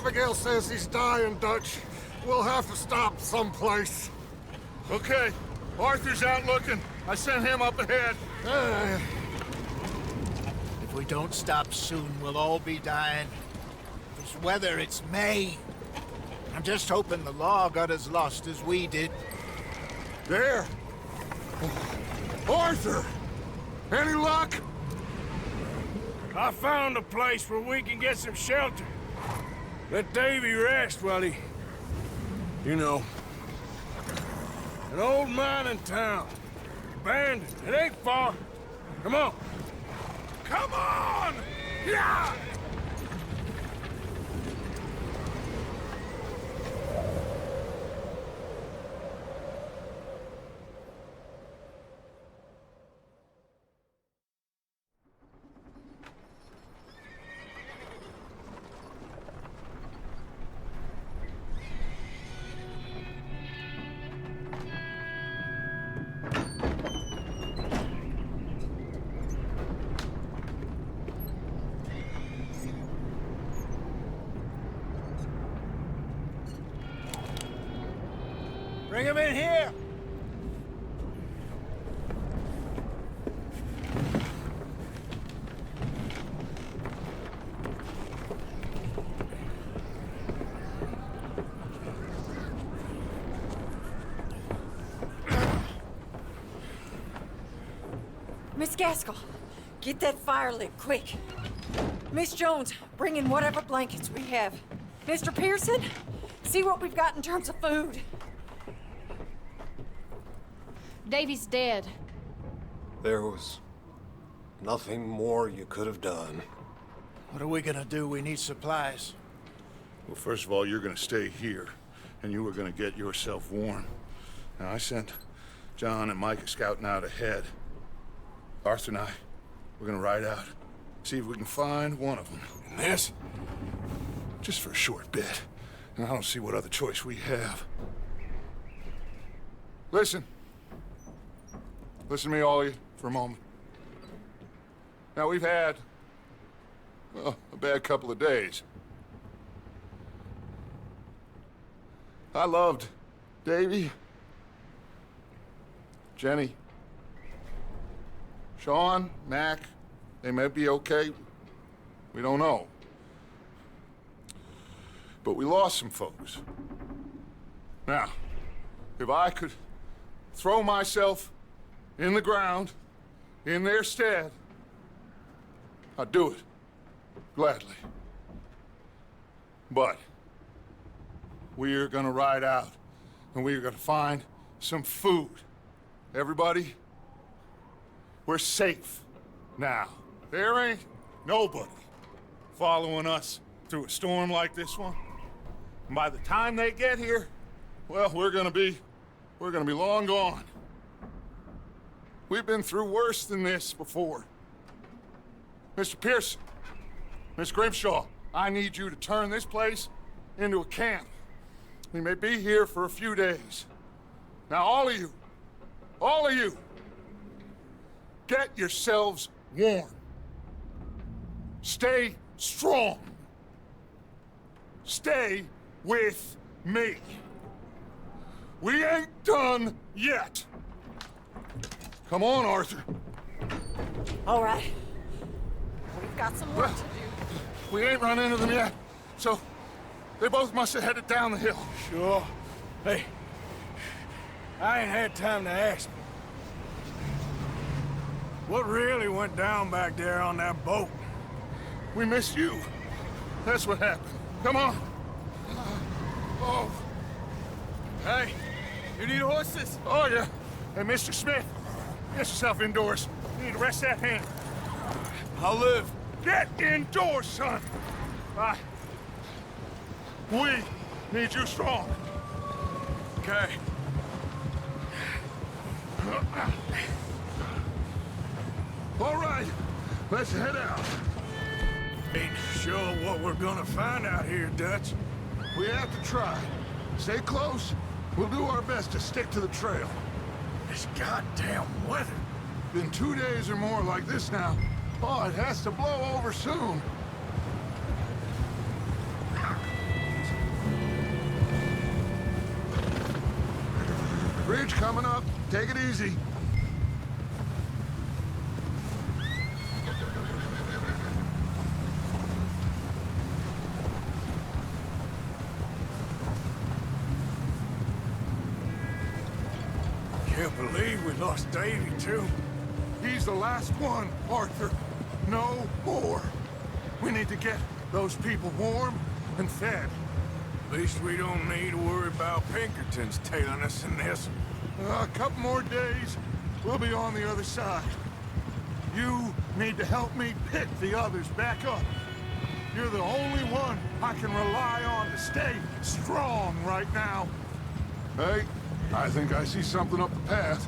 Abigail says he's dying, Dutch. We'll have to stop someplace. Okay. Arthur's out looking. I sent him up ahead. If we don't stop soon, we'll all be dying. This weather, it's May. I'm just hoping the law got as lost as we did. There. Arthur! Any luck? I found a place where we can get some shelter. Let Davy rest while he... You know. An old mining town. Abandoned. It ain't far. Come on. Come on! Yeah! Bring him in here! Miss Gaskell, get that fire lit, quick. Miss Jones, bring in whatever blankets we have. Mr. Pearson, see what we've got in terms of food. Davy's dead. There was nothing more you could have done. What are we gonna do? We need supplies. Well, first of all, you're gonna stay here, and you are gonna get yourself warm. Now, I sent John and Micah scouting out ahead. Arthur and I, we're gonna ride out, see if we can find one of them. And this, just for a short bit. And I don't see what other choice we have. Listen. Listen to me, all of you, for a moment. Now, we've had, well, a bad couple of days. I loved Davy, Jenny, Sean, Mac. They may be okay. We don't know. But we lost some folks. Now, if I could throw myself in the ground, in their stead, I'd do it, gladly. But we're gonna ride out, and we're gonna find some food. Everybody, we're safe now. There ain't nobody following us through a storm like this one. And by the time they get here, well, we're gonna be long gone. We've been through worse than this before. Mr. Pearson, Miss Grimshaw, I need you to turn this place into a camp. We may be here for a few days. Now, all of you, get yourselves warm. Stay strong. Stay with me. We ain't done yet. Come on, Arthur. All right. We've got some work to do. We ain't run into them yet, so they both must have headed down the hill. Sure. Hey, I ain't had time to ask. What really went down back there on that boat? We missed you. That's what happened. Come on. Oh. Hey, you need horses? Oh, yeah. Hey, Mr. Smith, get yourself indoors. You need to rest that hand. I'll live. Get indoors, son. We need you strong. Okay. All right, let's head out. Ain't sure what we're gonna find out here, Dutch. We have to try. Stay close. We'll do our best to stick to the trail. This goddamn weather. Been 2 days or more like this now. Oh, it has to blow over soon. Bridge coming up. Take it easy. Can't believe we lost Davy, too. He's the last one, Arthur. No more. We need to get those people warm and fed. At least we don't need to worry about Pinkertons tailing us in this. A couple more days, we'll be on the other side. You need to help me pick the others back up. You're the only one I can rely on to stay strong right now. Hey, I think I see something up the path.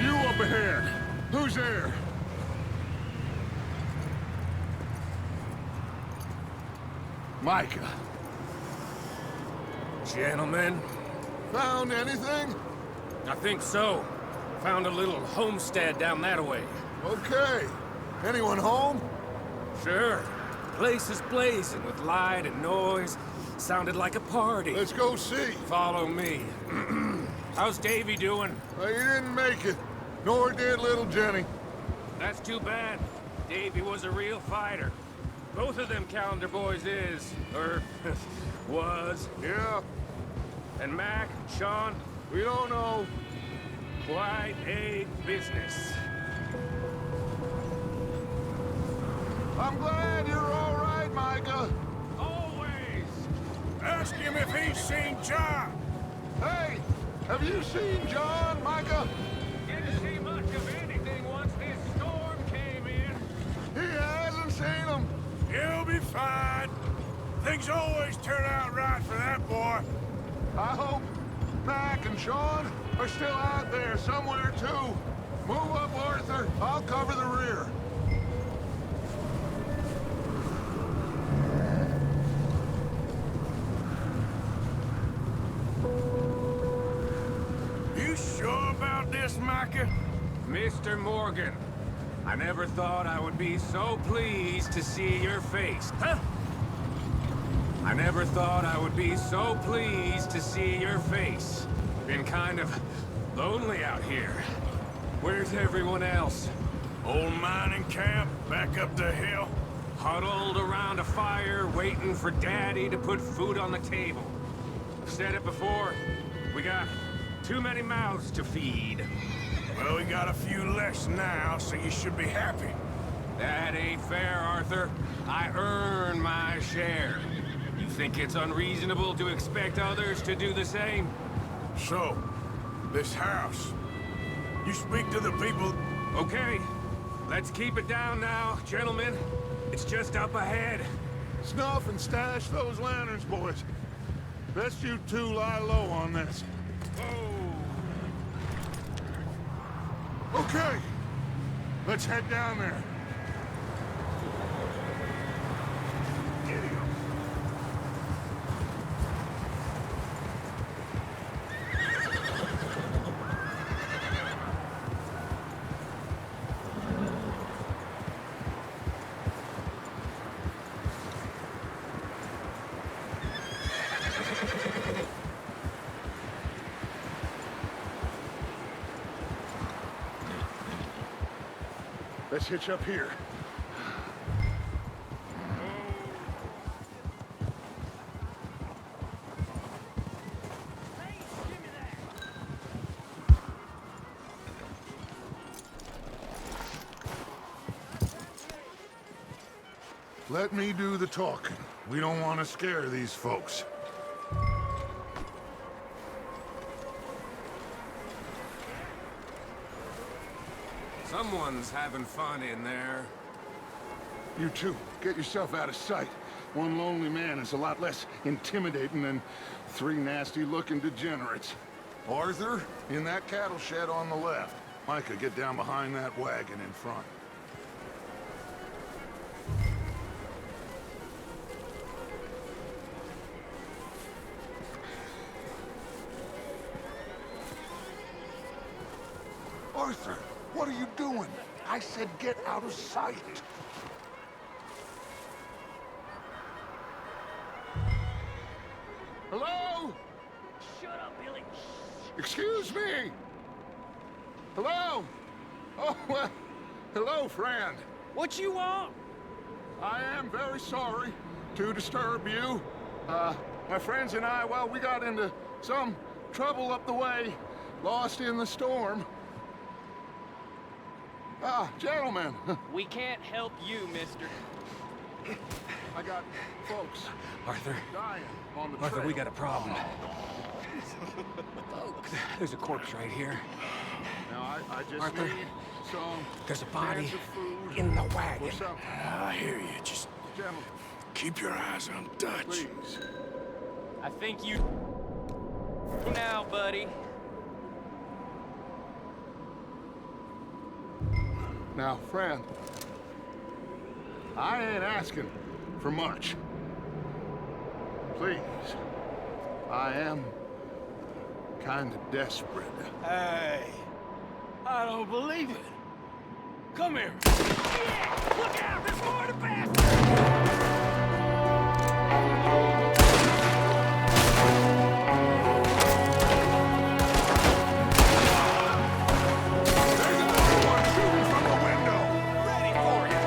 You up ahead. Who's there? Micah. Gentlemen, Found anything? I think so. Found a little homestead down that way. Okay. Anyone home? Sure. Place is blazing with light and noise. Sounded like a party. Let's go see. Follow me. How's Davy doing? He didn't make it. Nor did little Jenny. That's too bad. Davy was a real fighter. Both of them calendar boys is, or was. Yeah, And Mac, Sean, we don't know. quite a business. I'm glad you're all right, Micah. Always. Ask him if he's seen John. Hey, have you seen John, Micah? Didn't see much of anything once this storm came in. He hasn't seen him. He'll be fine. Things always turn out right for that boy. I hope Mac and Sean are still out there somewhere, too. Move up, Arthur. I'll cover the rear. You sure about this, Micah? Mr. Morgan, I never thought I would be so pleased to see your face. Huh? I never thought I would be so pleased to see your face. Been kind of lonely out here. Where's everyone else? Old mining camp, back up the hill. Huddled around a fire, waiting for Daddy to put food on the table. Said it before, we got too many mouths to feed. Well, we got a few less now, so you should be happy. That ain't fair, Arthur. I earn my share. You think it's unreasonable to expect others to do the same? So, this house. You speak to the people. Okay, let's keep it down now, gentlemen. It's just up ahead. Snuff and stash those lanterns, boys. Best you two lie low on this. Okay, let's head down there. Let's hitch up here. Let me do the talking. We don't want to scare these folks. Someone's having fun in there. You two, get yourself out of sight. One lonely man is a lot less intimidating than three nasty-looking degenerates. Arthur, in that cattle shed on the left. Micah, get down behind that wagon in front. Arthur, what are you doing? I said get out of sight. Hello? Shut up, Billy. Excuse me? Hello? Oh, well, hello, friend. What you want? I am very sorry to disturb you. My friends and I, well, we got into some trouble up the way, lost in the storm. Gentlemen, We can't help you, mister. I got folks Arthur, dying on the Arthur, trail. we got a problem. There's a corpse right here. Now, I just Arthur, need some there's a body cans of food in the or wagon. something. I hear you. Just Gentlemen, keep your eyes on Dutch. please. I think you now, buddy. Now, friend, I ain't asking for much. Please, I am kind of desperate. Hey, I don't believe it. Come here. Look out! There's more to pass! There's another one shooting from the window! Ready for you!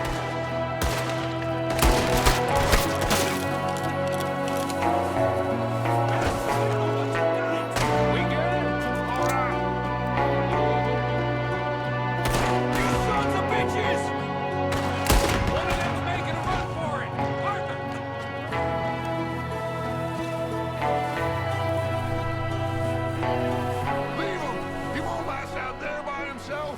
We good? All right. You sons of bitches! One of them's making a run for it! Arthur! Leave him! He won't last out there by himself!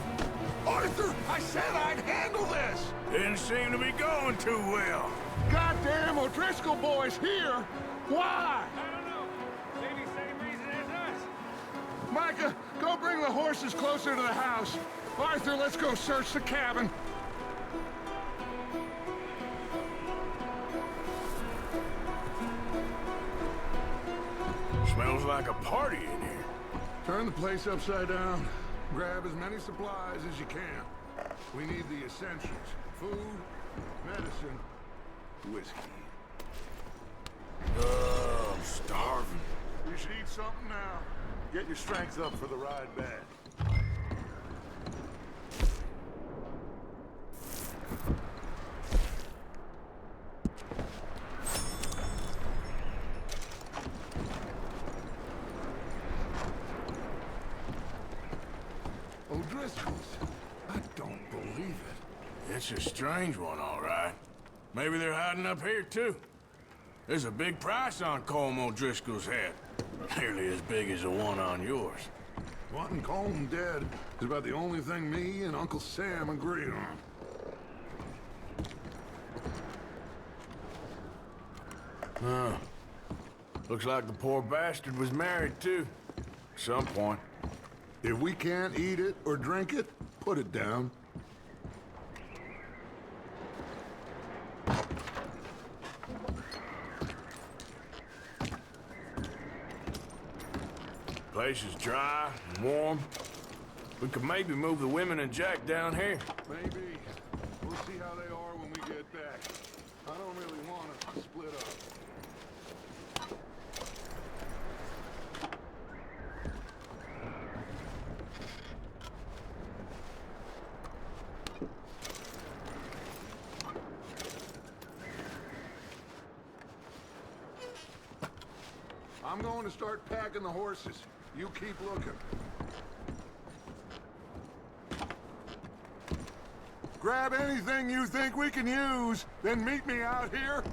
Arthur, I said I'd handle this! Didn't seem to be going too well. Goddamn O'Driscoll boys here! Why? I don't know. Maybe same reason as us. Micah, go bring the horses closer to the house. Arthur, let's go search the cabin. Smells like a party in here. Turn the place upside down. Grab as many supplies as you can. We need the essentials. Food, medicine, whiskey. I'm starving. You should eat something now. Get your strength up for the ride back. O'Driscoll's. I don't believe it. It's a strange one, all right. Maybe they're hiding up here, too. There's a big price on Colm O'Driscoll's head. Nearly as big as the one on yours. Wanting Colm dead is about the only thing me and Uncle Sam agree on. Huh. Looks like the poor bastard was married, too. At some point. If we can't eat it or drink it, put it down. Place is dry and warm. We could maybe move the women and Jack down here. Maybe. We'll see how they are when we get back. I don't really want us to split up. I'm going to start packing the horses. You keep looking. Grab anything you think we can use, then meet me out here.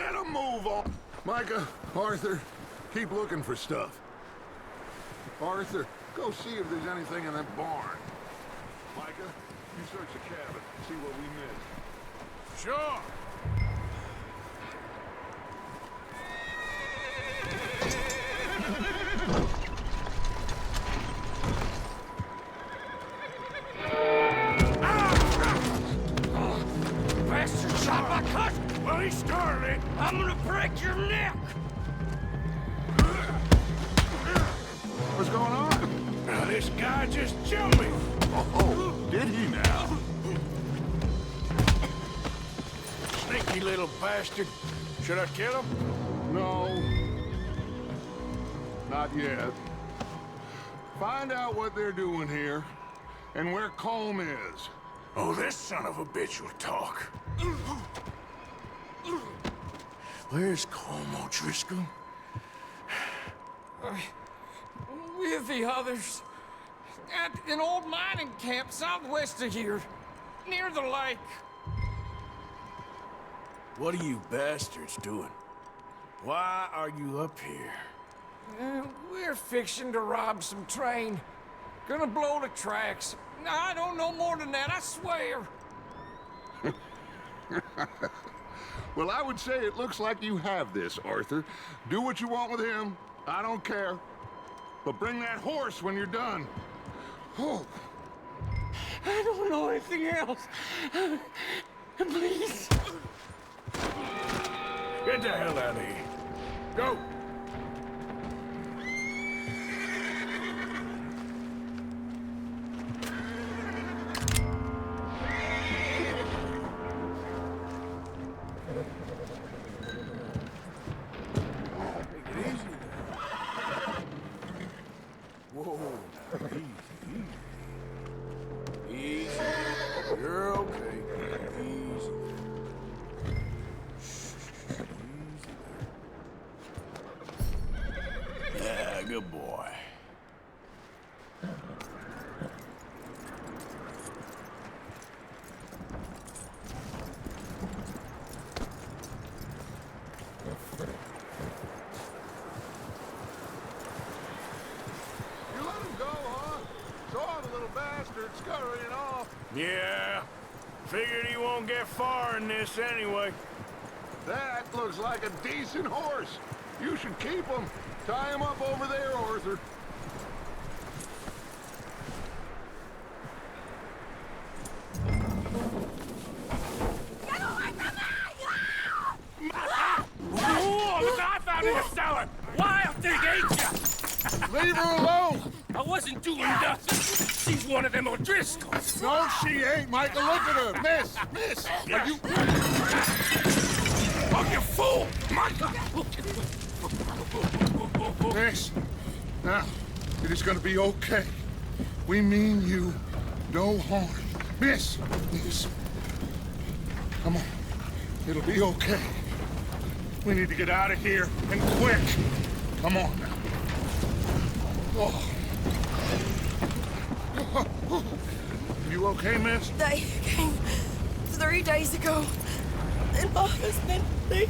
Get a move on! Micah, Arthur, keep looking for stuff. Arthur, go see if there's anything in that barn. Micah, you search the cabin, see what we missed. Sure. Bastard shot my cousin! Well, he started it. I'm gonna break your neck! What's going on? Now, this guy just jumped me. Oh, did he now? Sneaky little bastard. Should I kill him? No. Not yet. Find out what they're doing here, and where Colm is. Oh, this son of a bitch will talk. Where's Colm O'Driscoll? With the others. At an old mining camp southwest of here. Near the lake. What are you bastards doing? Why are you up here? We're fixing to rob some train. Gonna blow the tracks. I don't know more than that, I swear. Well, I would say it looks like you have this, Arthur. Do what you want with him. I don't care. But bring that horse when you're done. Oh. I don't know anything else. Please. Get the hell out of here. Go. Whoa, easy. Easy. You're okay. Easy. Easy there. Yeah, good boy. Scurrying off. Yeah. Figured he won't get far in this anyway. That looks like a decent horse. You should keep him. Tie him up over there, Arthur. Get away from me! Whoa, look, I found in the cellar. Wild thing ate ya. Leave her alone. I wasn't doing nothing. She's one of them O'Driscolls. No, she ain't, Michael. Look at her. Miss. Are you... Oh, you fool! Michael! Miss. Now, it is gonna be okay. We mean you no harm. Miss. Come on. It'll be okay. We need to get out of here, and quick. Come on now. Oh. You okay, miss? They came 3 days ago. And my husband, they...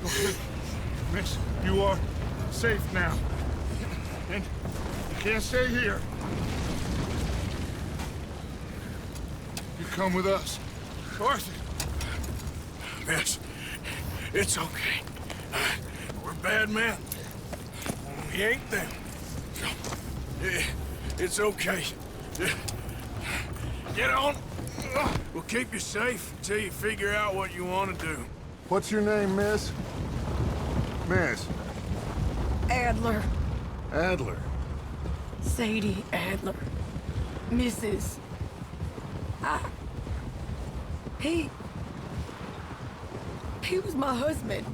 Okay. Miss, you are safe now. And you can't stay here. You come with us. Arthur. Miss, it's okay. We're bad men. We ain't them. It's okay. Get on. We'll keep you safe until you figure out what you want to do. What's your name, miss? Miss. Adler. Adler. Sadie Adler. Mrs. He was my husband.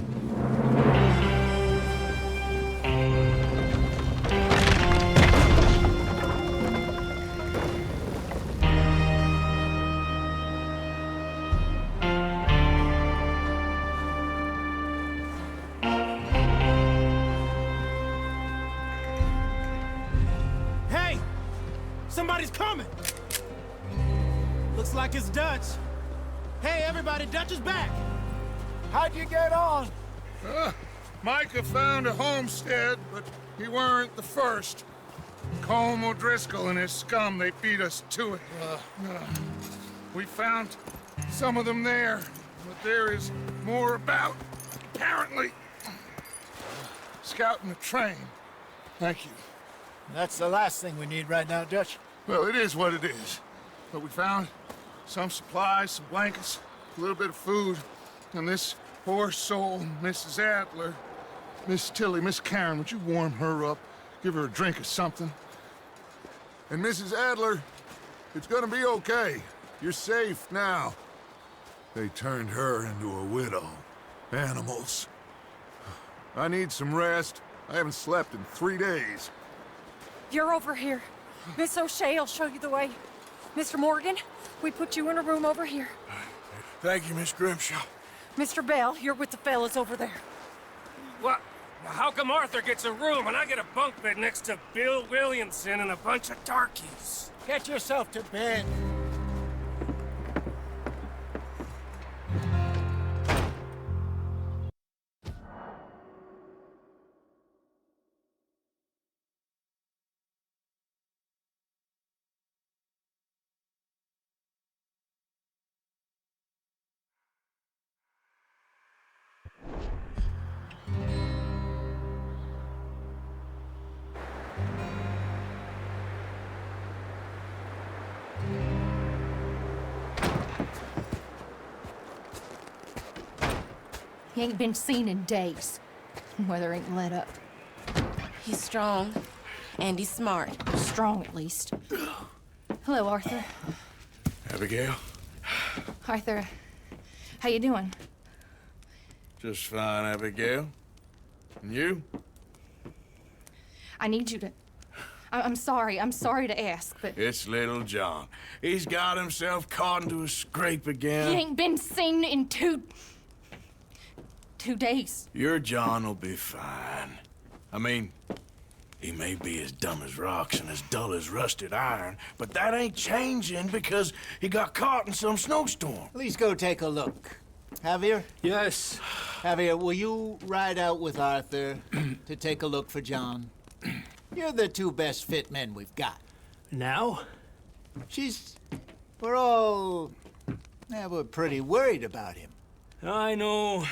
Hey! Somebody's coming! Looks like it's Dutch. Hey, everybody, Dutch is back! How'd you get on? Micah found a homestead, but he weren't the first. Colm O'Driscoll and his scum, they beat us to it. We found some of them there, but there is more about, apparently. Scouting the train. Thank you. That's the last thing we need right now, Dutch. Well, it is what it is. But we found some supplies, some blankets, a little bit of food, and this poor soul, Mrs. Adler. Miss Tilly, Miss Karen, would you warm her up? Give her a drink or something? And Mrs. Adler, it's gonna be okay. You're safe now. They turned her into a widow. Animals. I need some rest. I haven't slept in 3 days. You're over here. Miss O'Shea will show you the way. Mr. Morgan, we put you in a room over here. Thank you, Miss Grimshaw. Mr. Bell, you're with the fellas over there. What? How come Arthur gets a room and I get a bunk bed next to Bill Williamson and a bunch of darkies? Get yourself to bed. He ain't been seen in days. Weather ain't let up. He's strong, and he's smart. Strong, at least. Hello, Arthur. Abigail? Arthur, how you doing? Just fine, Abigail. And you? I need you to... I'm sorry to ask, but... It's little John. He's got himself caught into a scrape again. He ain't been seen in 2 days. Your John will be fine. I mean, he may be as dumb as rocks and as dull as rusted iron, but that ain't changing because he got caught in some snowstorm. Please go take a look. Javier? Yes. Javier, will you ride out with Arthur to take a look for John? You're the 2 best fit men we've got. Now? We're pretty worried about him. I know.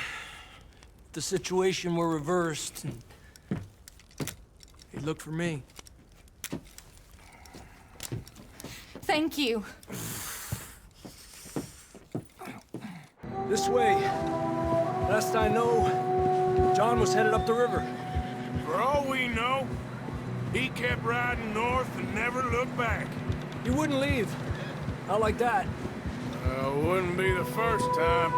The situation were reversed, and he looked for me. Thank you. This way. Last I know, John was headed up the river. For all we know, he kept riding north and never looked back. He wouldn't leave. Not like that. Wouldn't be the first time.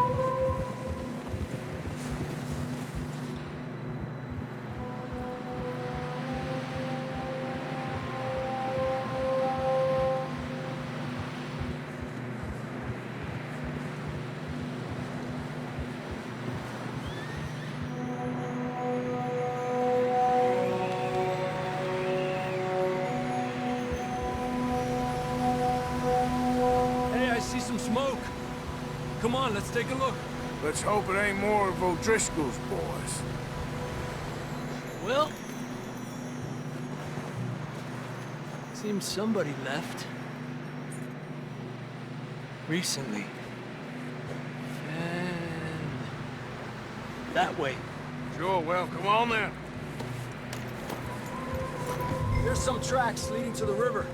Smoke. Come on, let's take a look. Let's hope it ain't more of O'Driscoll's boys. Well, seems somebody left. Recently. And that way. Sure, well, come on then. There's some tracks leading to the river.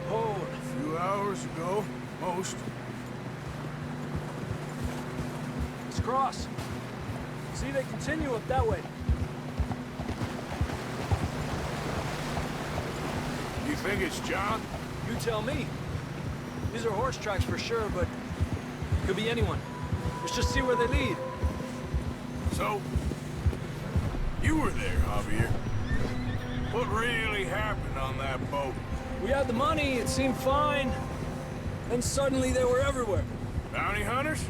Hold. A few hours ago, most. Let's cross. See, they continue up that way. You think it's John? You tell me. These are horse tracks for sure, but could be anyone. Let's just see where they lead. So, you were there, Javier. What really happened on that boat? We had the money, it seemed fine. Then suddenly they were everywhere. Bounty hunters?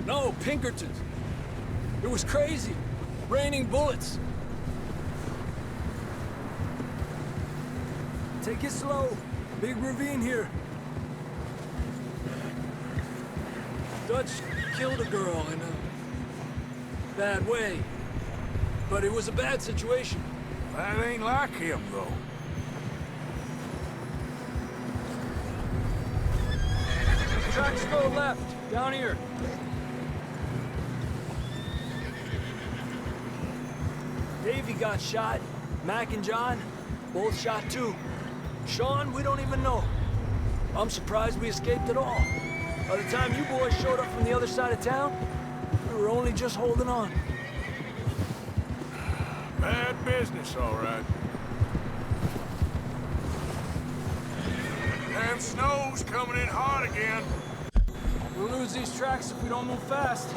No, Pinkertons. It was crazy. Raining bullets. Take it slow. Big ravine here. Dutch killed a girl in a bad way. But it was a bad situation. That ain't like him, though. Tracks go left, down here. Davey got shot. Mac and John, both shot too. Sean, we don't even know. I'm surprised we escaped at all. By the time you boys showed up from the other side of town, we were only just holding on. Bad business, all right. Damn snow's coming in hard again. We'll lose these tracks if we don't move fast.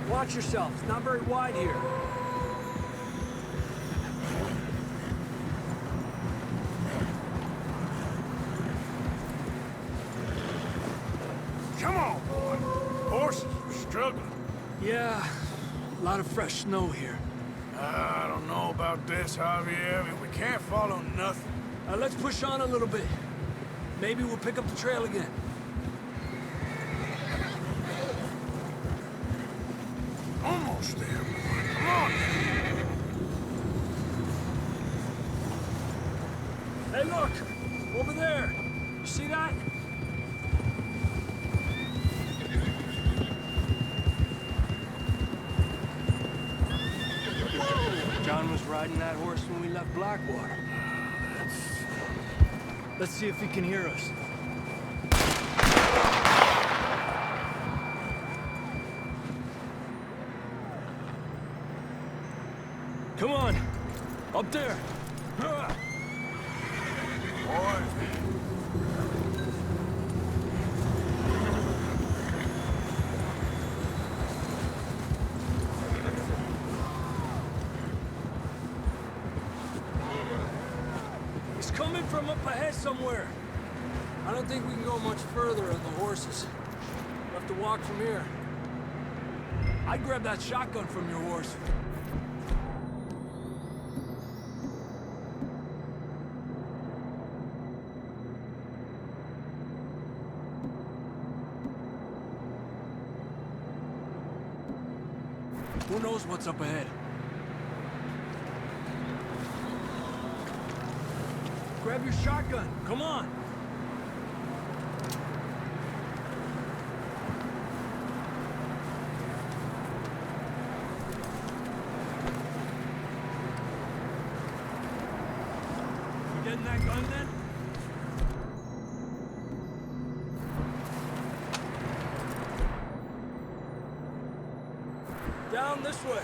Watch yourself. It's not very wide here. Come on, boy. Horses are struggling. Yeah, a lot of fresh snow here. I don't know about this, Javier. We can't follow nothing. Let's push on a little bit. Maybe we'll pick up the trail again. Almost there, boy. Come on. Hey, look! Over there! You see that? John was riding that horse when we left Blackwater. Let's see if he can hear us. Come on! Up there! Boy. He's coming from up ahead somewhere. I don't think we can go much further on the horses. We'll have to walk from here. I'd grab that shotgun from your horse. Who knows what's up ahead? Grab your shotgun. Come on. You getting that gun then? Down this way.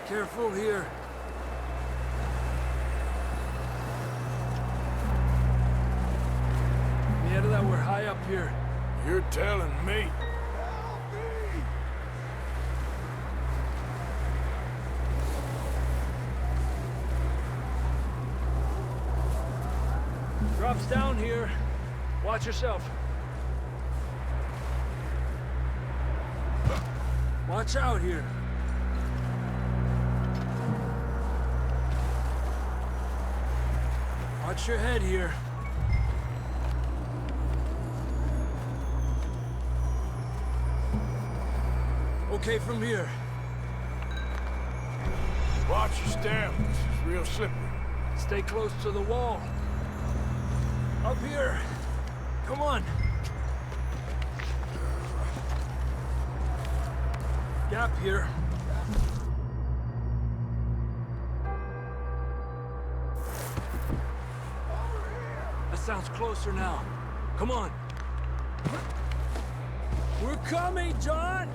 Careful here. That we're high up here. You're telling me. Drops down here. Watch yourself. Watch out here. Watch your head here. Okay from here. Watch your step. This is real slippery. Stay close to the wall. Up here. Come on. Gap here. That's sounds closer now. Come on. We're coming, John!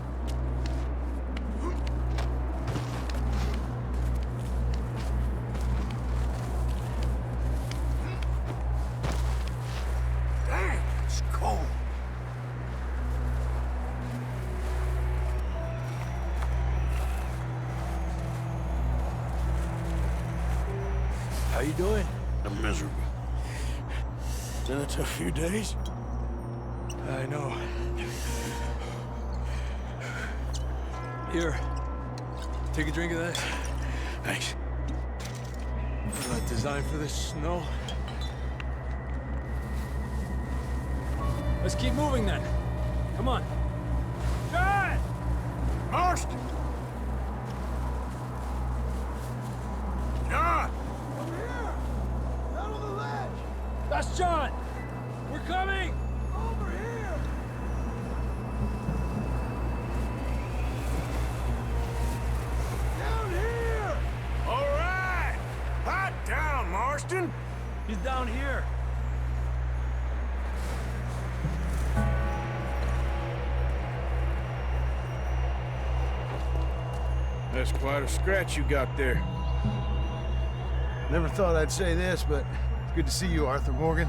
Dang, it's cold. How you doing? I'm miserable. Been a tough few days. I know. Here. Take a drink of that. Thanks. Not designed for this snow. Let's keep moving then. Come on. John! Marston! John! Over here! Down on the ledge! That's John! We're coming! Over here! Down here! All right! Hot down, Marston! He's down here. That's quite a scratch you got there. Never thought I'd say this, but it's good to see you, Arthur Morgan.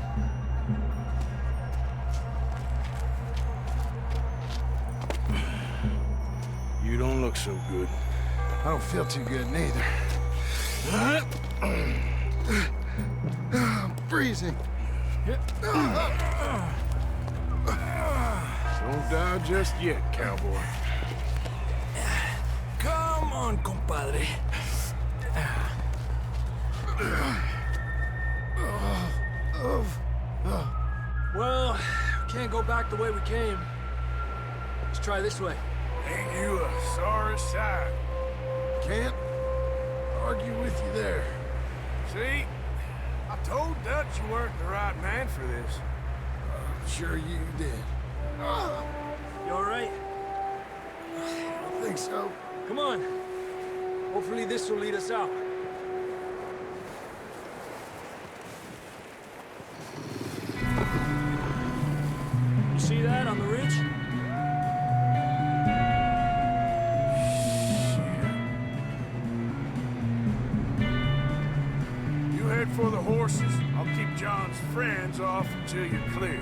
You don't look so good. I don't feel too good neither. I'm freezing. Don't die just yet, cowboy. Come on, compadre. Well, can't go back the way we came. Let's try this way. Ain't you a sorry sight? Can't argue with you there. See? I told Dutch you weren't the right man for this. Sure you did. You all right? I don't think so. Come on. Hopefully this will lead us out. You see that on the ridge? You head for the horses. I'll keep John's friends off until you're clear.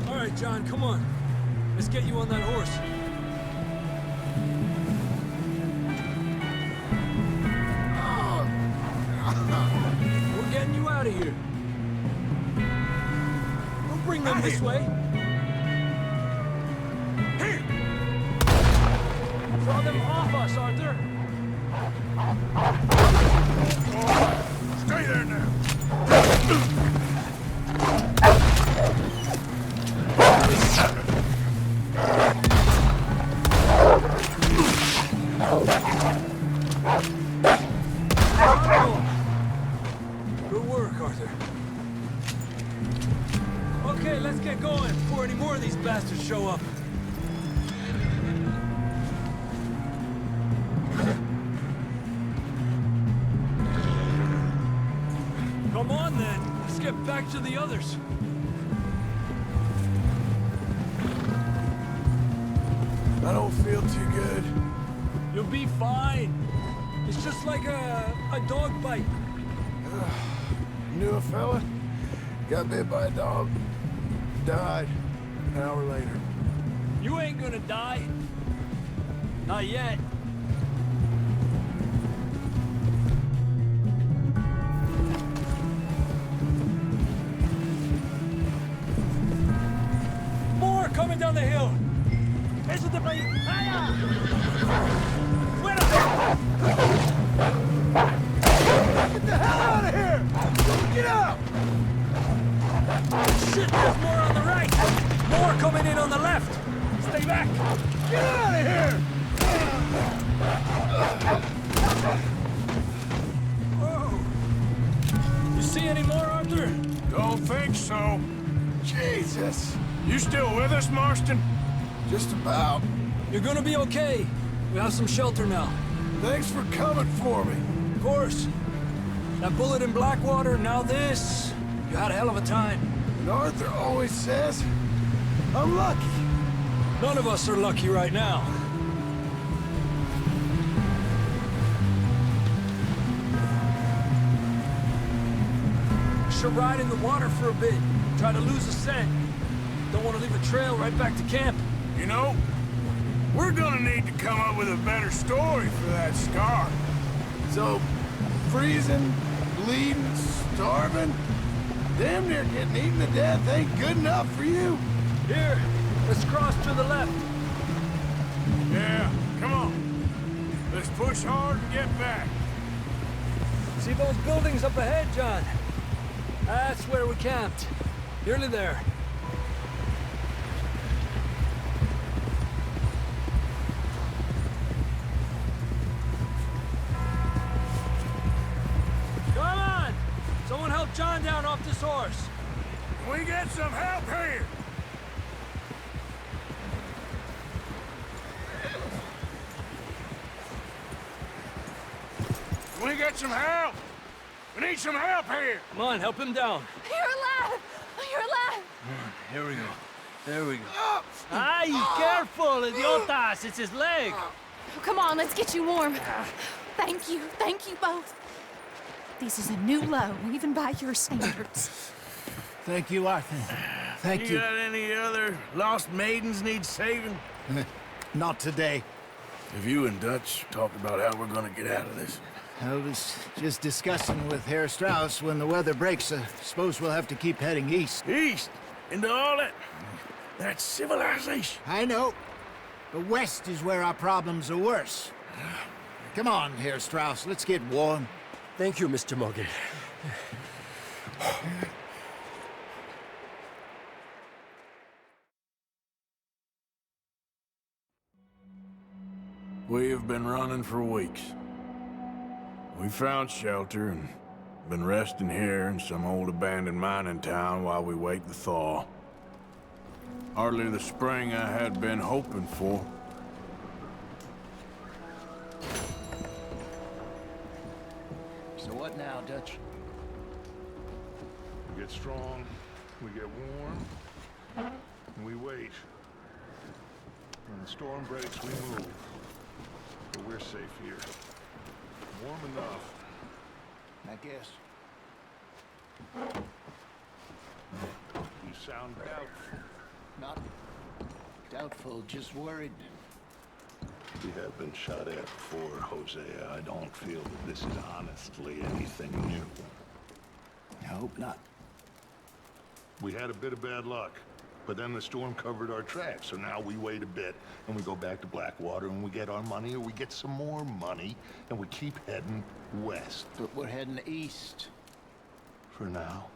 All right, John, come on. Let's get you on that horse. We're getting you out of here. Don't bring them this way. Here! Draw them off us, Arthur. Stay there now. Good work, Arthur. Okay, let's get going before any more of these bastards show up. Come on, then. Let's get back to the others. I don't feel too good. You'll be fine. It's just like a dog bite. Knew a fella, got bit by a dog, died an hour later. You ain't gonna die. Not yet. More coming down the hill. Eso te país. Fuera! Get the hell out of here! Get out! Shit, there's more on the right. More coming in on the left. Stay back. Get out of here! Whoa. You see any more, Arthur? Don't think so. Jesus! You still with us, Marston? Just about. You're gonna be okay. We have some shelter now. Thanks for coming for me. Of course. That bullet in Blackwater, now this. You had a hell of a time. And Arthur always says, I'm lucky. None of us are lucky right now. Should ride in the water for a bit. Try to lose a scent. Don't want to leave a trail right back to camp. You know, we're gonna need to come up with a better story for that scar. So, freezing, bleeding, starving, damn near getting eaten to death ain't good enough for you. Here, let's cross to the left. Yeah, come on. Let's push hard and get back. See those buildings up ahead, John? That's where we camped. Nearly there. Come on! Someone help John down off this horse. Can we get some help here? Can we get some help? We need some help here! Come on, help him down. You're alive! You're alive! Here we go. There we go. Ay, careful, idiotas! It's his leg. Oh, come on, let's get you warm. Thank you both. This is a new low, even by your standards. Thank you, Arthur. Thank you. You got any other lost maidens need saving? Not today. Have you and Dutch talked about how we're gonna get out of this? I was just discussing with Herr Strauss when the weather breaks. I suppose we'll have to keep heading east. East? Into all that... That's civilization. I know. But west is where our problems are worse. Come on, Herr Strauss, let's get warm. Thank you, Mr. Morgan. We have been running for weeks. We found shelter and been resting here in some old abandoned mining town while we wait the thaw. Hardly the spring I had been hoping for. So what now, Dutch? We get strong, we get warm, and we wait. When the storm breaks, we move. But we're safe here. Warm enough. I guess. You sound doubtful. Not doubtful, just worried. We have been shot at before, Hosea. I don't feel that this is honestly anything new. I hope not. We had a bit of bad luck, but then the storm covered our tracks, so now we wait a bit, and we go back to Blackwater, and we get our money, or we get some more money, and we keep heading west. But we're heading east. For now.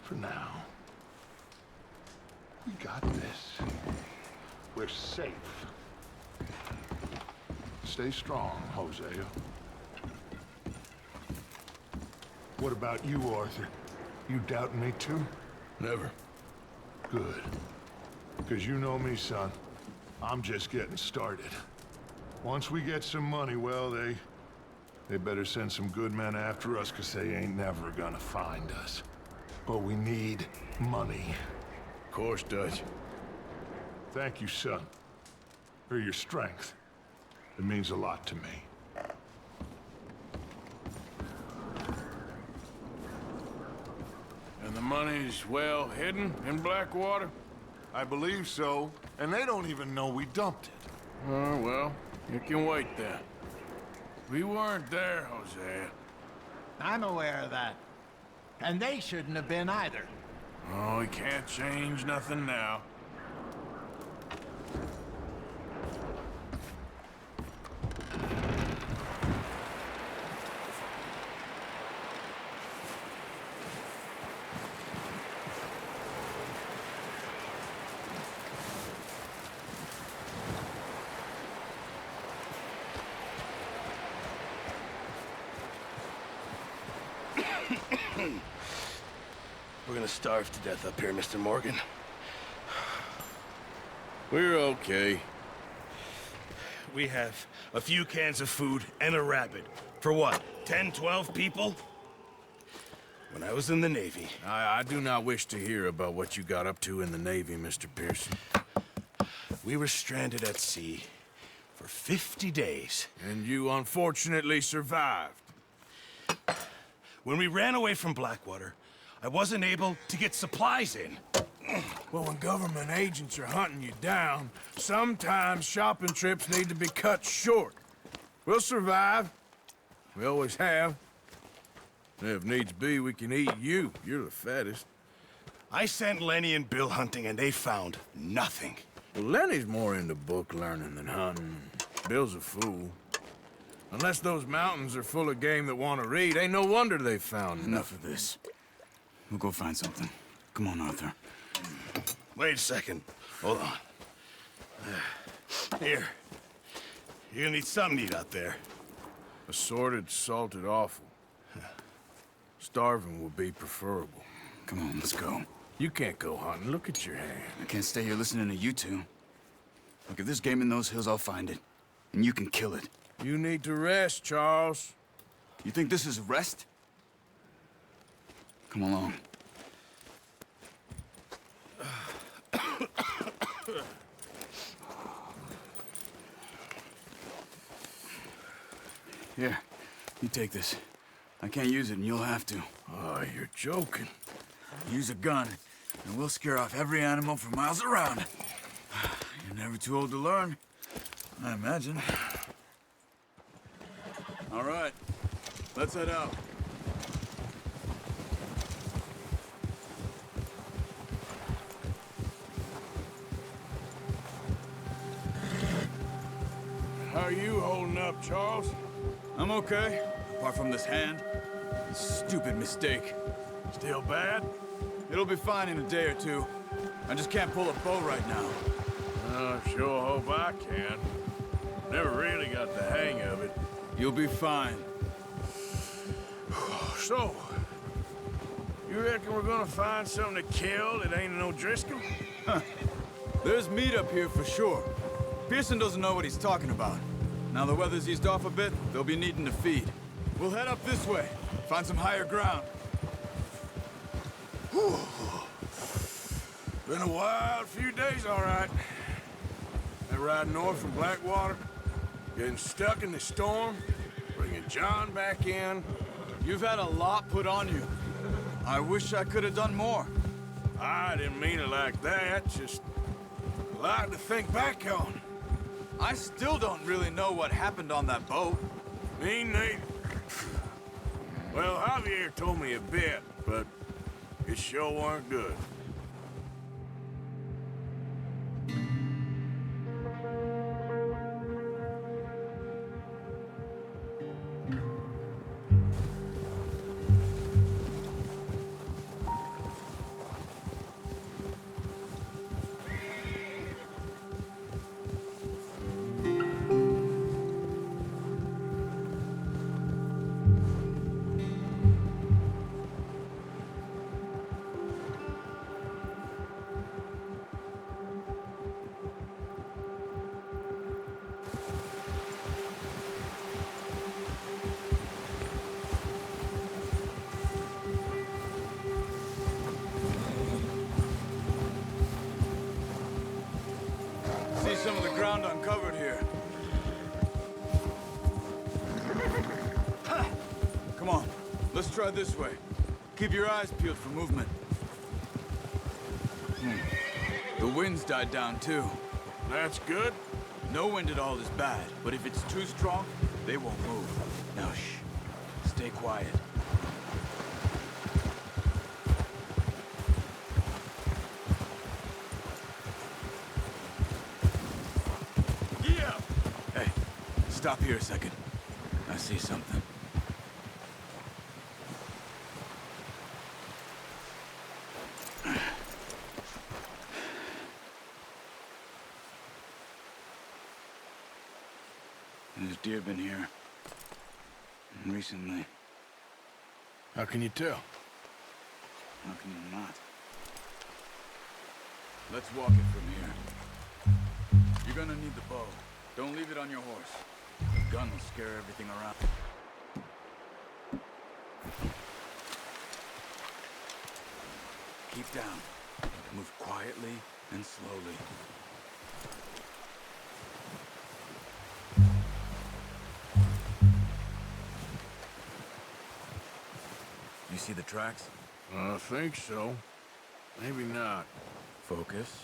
For now. We got this. We're safe. Stay strong, Hosea. What about you, Arthur? You doubting me too? Never. Good. Because you know me, son. I'm just getting started. Once we get some money, well, they better send some good men after us, because they ain't never gonna find us. But we need money. Of course, Dutch. Thank you, son. For your strength. It means a lot to me. And the money's well hidden in Blackwater? I believe so, and they don't even know we dumped it. Oh, well, you can wait then. We weren't there, Hosea. I'm aware of that. And they shouldn't have been either. Oh, we can't change nothing now. We're gonna starve to death up here, Mr. Morgan. We're okay. We have a few cans of food and a rabbit. For what? 10, 12 people? When I was in the Navy. I do not wish to hear about what you got up to in the Navy, Mr. Pearson. We were stranded at sea for 50 days. And you unfortunately survived. When we ran away from Blackwater, I wasn't able to get supplies in. Well, when government agents are hunting you down, sometimes shopping trips need to be cut short. We'll survive. We always have. If needs be, we can eat you. You're the fattest. I sent Lenny and Bill hunting, and they found nothing. Well, Lenny's more into book learning than hunting. Bill's a fool. Unless those mountains are full of game that want to read, ain't no wonder they found Enough of this. We'll go find something. Come on, Arthur. Wait a second. Hold on. Here. You're gonna need something to eat out there. Assorted, salted offal. Starving would be preferable. Come on, let's go. You can't go hunting. Look at your hand. I can't stay here listening to you two. Look, if there's game in those hills, I'll find it. And you can kill it. You need to rest, Charles. You think this is rest? Come along. Here, you take this. I can't use it, and you'll have to. Oh, you're joking. Use a gun, and we'll scare off every animal for miles around. You're never too old to learn, I imagine. All right, let's head out. How are you holding up, Charles? I'm okay, apart from this hand. Stupid mistake. Still bad? It'll be fine in a day or two. I just can't pull a bow right now. Sure hope I can. Never really got the hang of it. You'll be fine. So, you reckon we're gonna find something to kill that ain't no Driscoll? Huh. There's meat up here for sure. Pearson doesn't know what he's talking about. Now the weather's eased off a bit, they'll be needing to feed. We'll head up this way, find some higher ground. Whew. Been a wild few days, all right. That ride north from Blackwater, getting stuck in the storm, bringing John back in. You've had a lot put on you. I wish I could have done more. I didn't mean it like that, just a lot to think back on. I still don't really know what happened on that boat. Me neither. Well, Javier told me a bit, but it sure weren't good. See some of the ground uncovered here. Come on, let's try this way. Keep your eyes peeled for movement. The wind's died down too. That's good. No wind at all is bad, but if it's too strong, they won't move. Now shh, stay quiet. Yeah! Hey, stop here a second. I see something. There's deer been here. Recently. How can you tell? How can you not? Let's walk it from here. You're gonna need the bow. Don't leave it on your horse. The gun will scare everything around. Keep down. Move quietly and slowly. You see the tracks? I think so. Maybe not. Focus.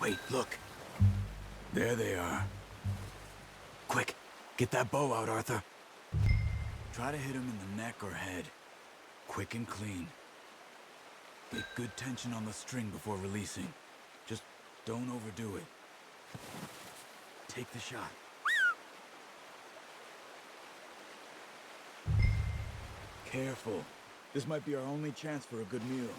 Wait, look. There they are. Quick, get that bow out, Arthur. Try to hit him in the neck or head. Quick and clean. Get good tension on the string before releasing. Just don't overdo it. Take the shot. Careful. This might be our only chance for a good meal.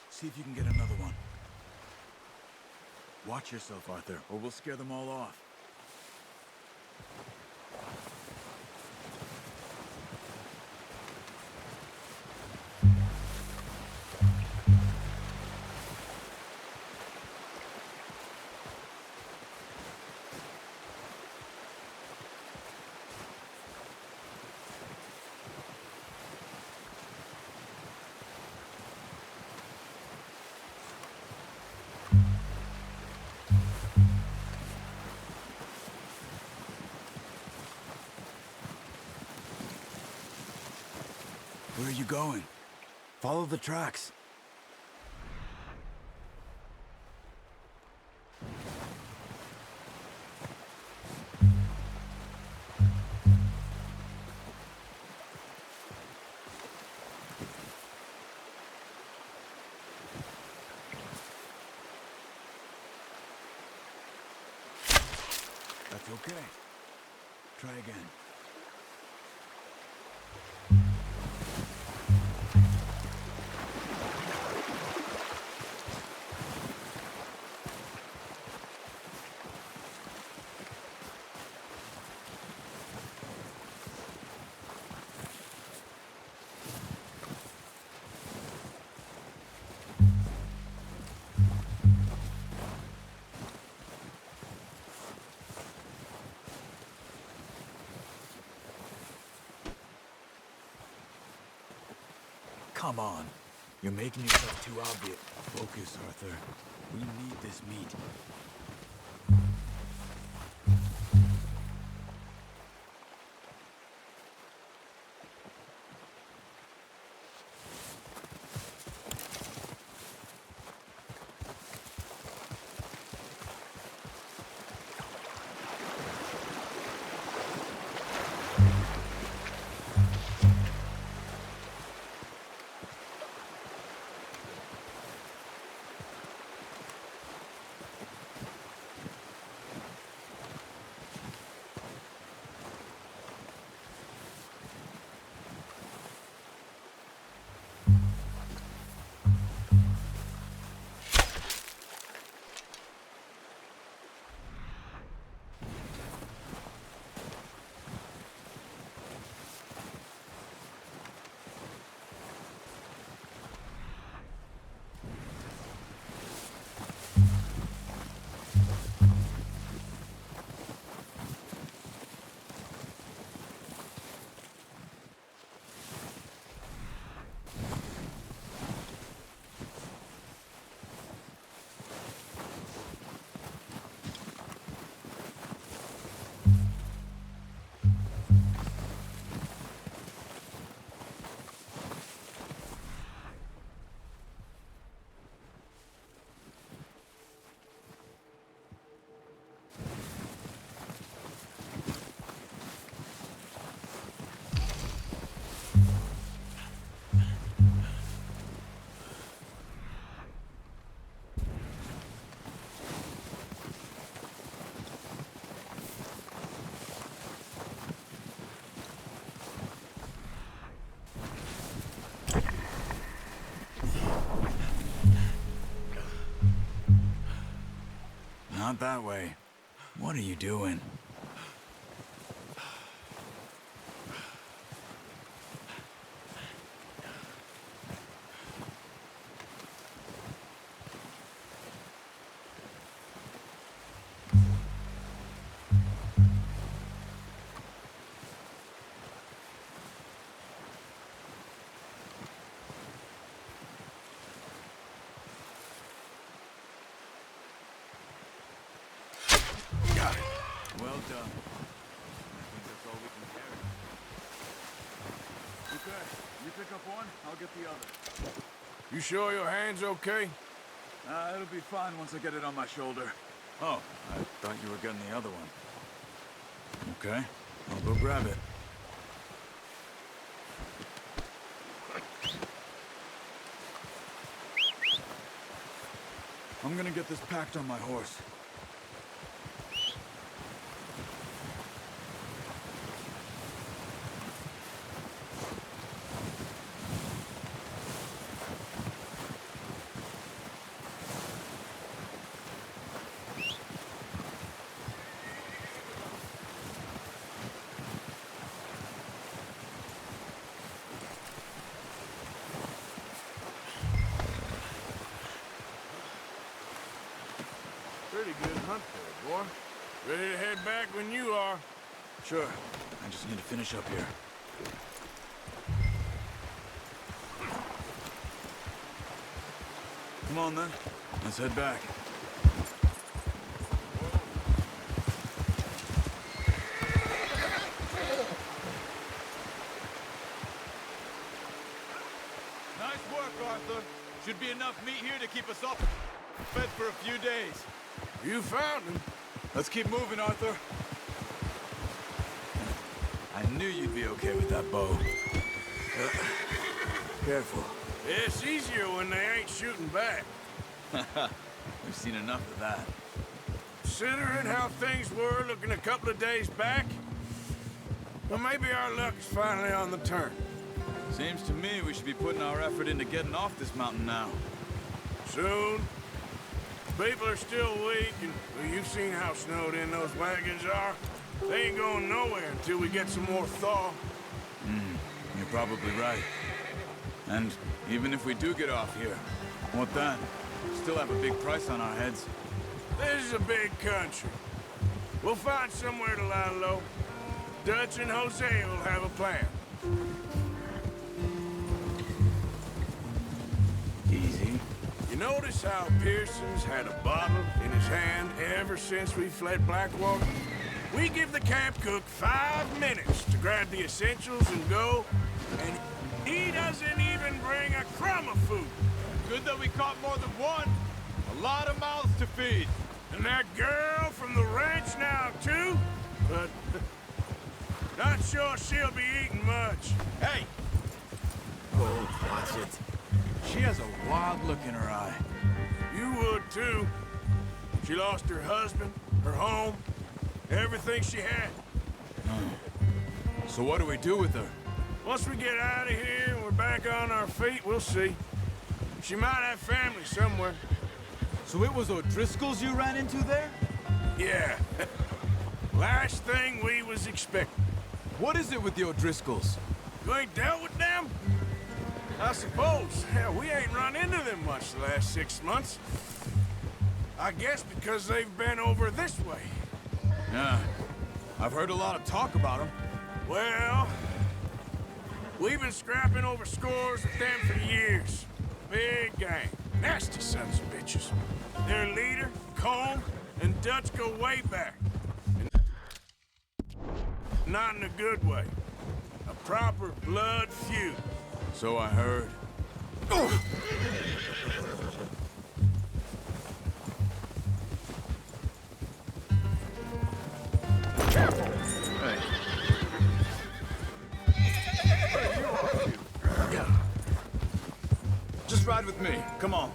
See if you can get another one. Watch yourself, Arthur, or we'll scare them all off. Where are you going? Follow the tracks. That's okay. Try again. Come on. You're making yourself too obvious. Focus, Arthur. We need this meat. not that way. What are you doing? Well done. I think that's all we can carry. Okay, you pick up one, I'll get the other. You sure your hand's okay? It'll be fine once I get it on my shoulder. Oh, I thought you were getting the other one. Okay, I'll go grab it. I'm gonna get this packed on my horse. Pretty good hunt there, boy. Ready to head back when you are. Sure. I just need to finish up here. Come on, then. Let's head back. Nice work, Arthur. Should be enough meat here to keep us up fed for a few days. You found him. Let's keep moving, Arthur. I knew you'd be okay with that bow. Careful. It's easier when they ain't shooting back. We've seen enough of that. Considering how things were looking a couple of days back, well, maybe our luck is finally on the turn. Seems to me we should be putting our effort into getting off this mountain now. Soon. People are still weak, and well, you've seen how snowed in those wagons are. They ain't going nowhere until we get some more thaw. You're probably right. And even if we do get off here, what then? Still have a big price on our heads. This is a big country. We'll find somewhere to lie low. Dutch and Jose will have a plan. Easy. You notice how Pearson's had a bottle in his hand ever since we fled Blackwater? We give the camp cook 5 minutes to grab the essentials and go, and he doesn't even bring a crumb of food. Good that we caught more than one. A lot of mouths to feed. And that girl from the ranch now, too? But not sure she'll be eating much. Hey! Oh, watch it. She has a wild look in her eye. You would, too. She lost her husband, her home, everything she had. So what do we do with her? Once we get out of here and we're back on our feet, we'll see. She might have family somewhere. So it was O'Driscoll's you ran into there? Yeah. Last thing we was expecting. What is it with the O'Driscolls? You ain't dealt with them? I suppose. Hell, we ain't run into them much the last 6 months. I guess because they've been over this way. Yeah. I've heard a lot of talk about them. Well, we've been scrapping over scores with them for years. Big gang. Nasty sons of bitches. Their leader, Colm, and Dutch go way back. And not in a good way. A proper blood feud. So I heard. Just ride with me. Come on.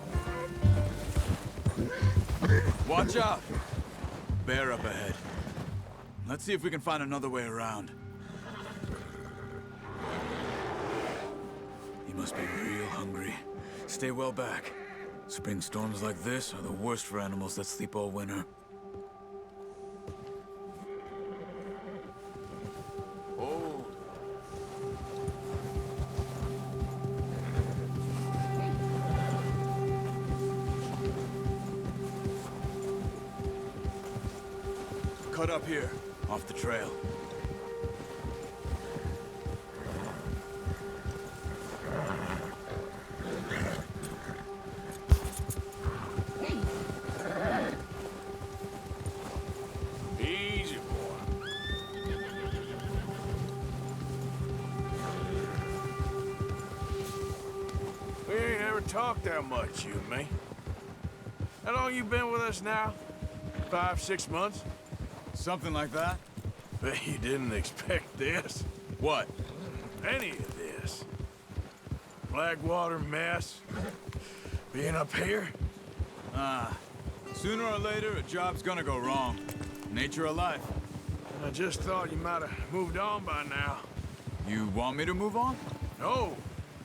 Watch out. Bear up ahead. Let's see if we can find another way around. He must be real hungry. Stay well back. Spring storms like this are the worst for animals that sleep all winter. cut up here, off the trail. Easy, boy. We ain't ever talked that much, you and me. How long you been with us now? 5, 6 months? Something like that? Bet you didn't expect this. What? Any of this. Blackwater mess. Being up here? Sooner or later, a job's gonna go wrong. Nature of life. I just thought you might have moved on by now. You want me to move on? No.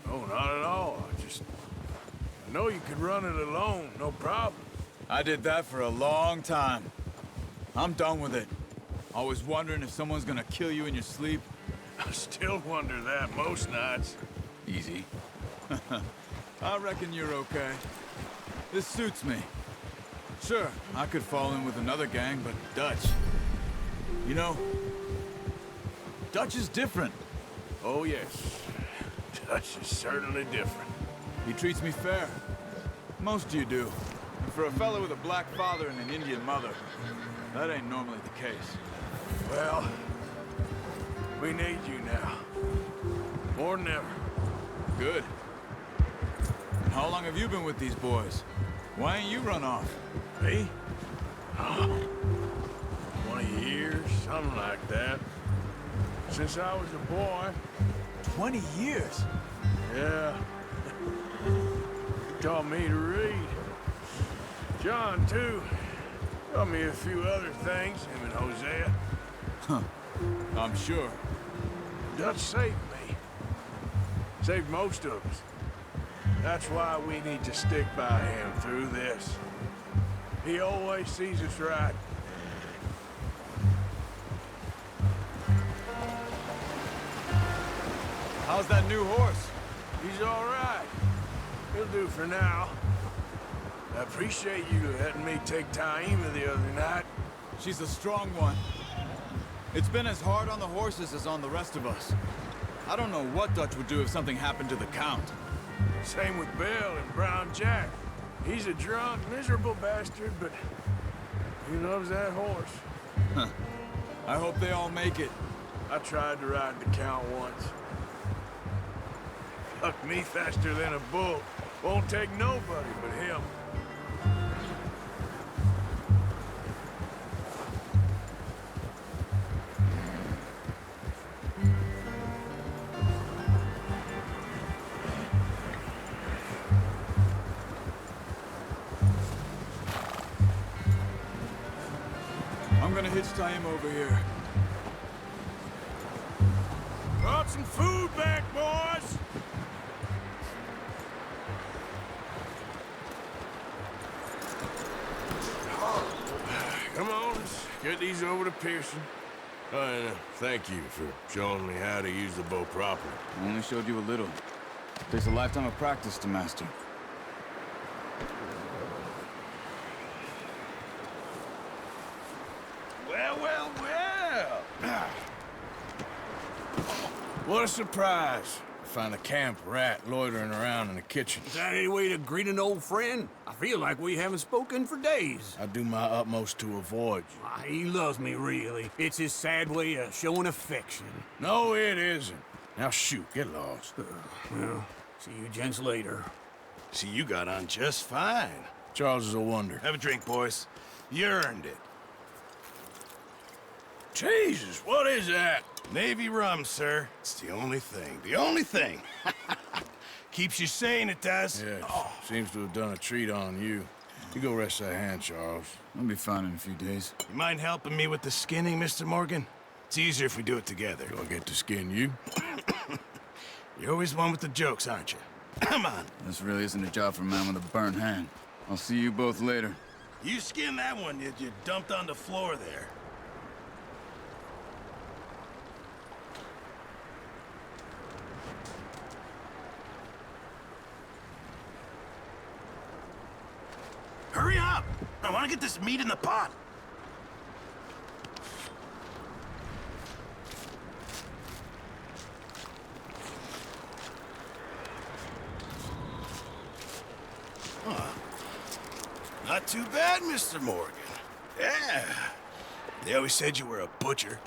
No, not at all. I know you could run it alone, no problem. I did that for a long time. I'm done with it. Always wondering if someone's gonna kill you in your sleep. I still wonder that most nights. Easy. I reckon you're okay. This suits me. Sure, I could fall in with another gang, but Dutch... You know, Dutch is different. Oh, yes. Dutch is certainly different. He treats me fair. Most of you do. And for a fellow with a black father and an Indian mother, that ain't normally the case. Well, we need you now. More than ever. Good. And how long have you been with these boys? Why ain't you run off? Me? Oh, 20 years, something like that. Since I was a boy. 20 years? Yeah. He taught me to read. John, too. Taught me a few other things, him and Hosea. Huh. I'm sure. Dutch saved me. Saved most of us. That's why we need to stick by him through this. He always sees us right. How's that new horse? He's all right. He'll do for now. I appreciate you letting me take Taima the other night. She's a strong one. It's been as hard on the horses as on the rest of us. I don't know what Dutch would do if something happened to the Count. Same with Bill and Brown Jack. He's a drunk, miserable bastard, but he loves that horse. Huh. I hope they all make it. I tried to ride the Count once. Fucked me faster than a bull. Won't take nobody but him. I'm gonna hitch Taima over here. Brought some food back, boys! Come on, let's get these over to Pearson. And thank you for showing me how to use the bow properly. I only showed you a little. Takes a lifetime of practice to master. Well, well, well! What a surprise. Find a camp rat loitering around in the kitchen. Is that any way to greet an old friend? I feel like we haven't spoken for days. I do my utmost to avoid you. He loves me, really. It's his sad way of showing affection. No, it isn't. Now shoot, get lost. Well, see you gents later. See, you got on just fine. Charles is a wonder. Have a drink, boys. You earned it. Jesus, what is that? Navy rum, sir. It's the only thing. The only thing. Keeps you sane, it does. Yeah, seems to have done a treat on you. You go rest that hand, Charles. I'll be fine in a few days. You mind helping me with the skinning, Mr. Morgan? It's easier if we do it together. Do I get to skin you? You're always one with the jokes, aren't you? Come on. This really isn't a job for a man with a burnt hand. I'll see you both later. You skin that one you dumped on the floor there. Hurry up! I want to get this meat in the pot. too bad, Mr. Morgan. Yeah. They always said you were a butcher.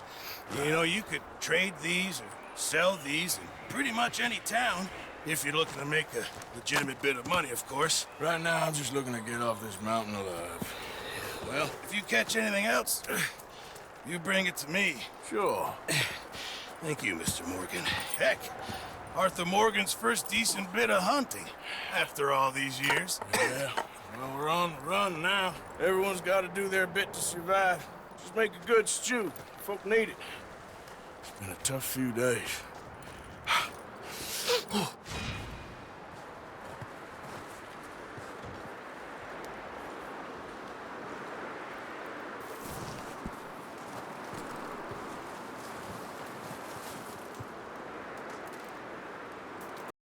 You know, you could trade these or sell these in pretty much any town. If you're looking to make a legitimate bit of money, of course. Right now, I'm just looking to get off this mountain alive. Well, if you catch anything else, you bring it to me. Sure. Thank you, Mr. Morgan. Heck, Arthur Morgan's first decent bit of hunting after all these years. Yeah, well, we're on the run now. Everyone's got to do their bit to survive. Just make a good stew. Folk need it. It's been a tough few days.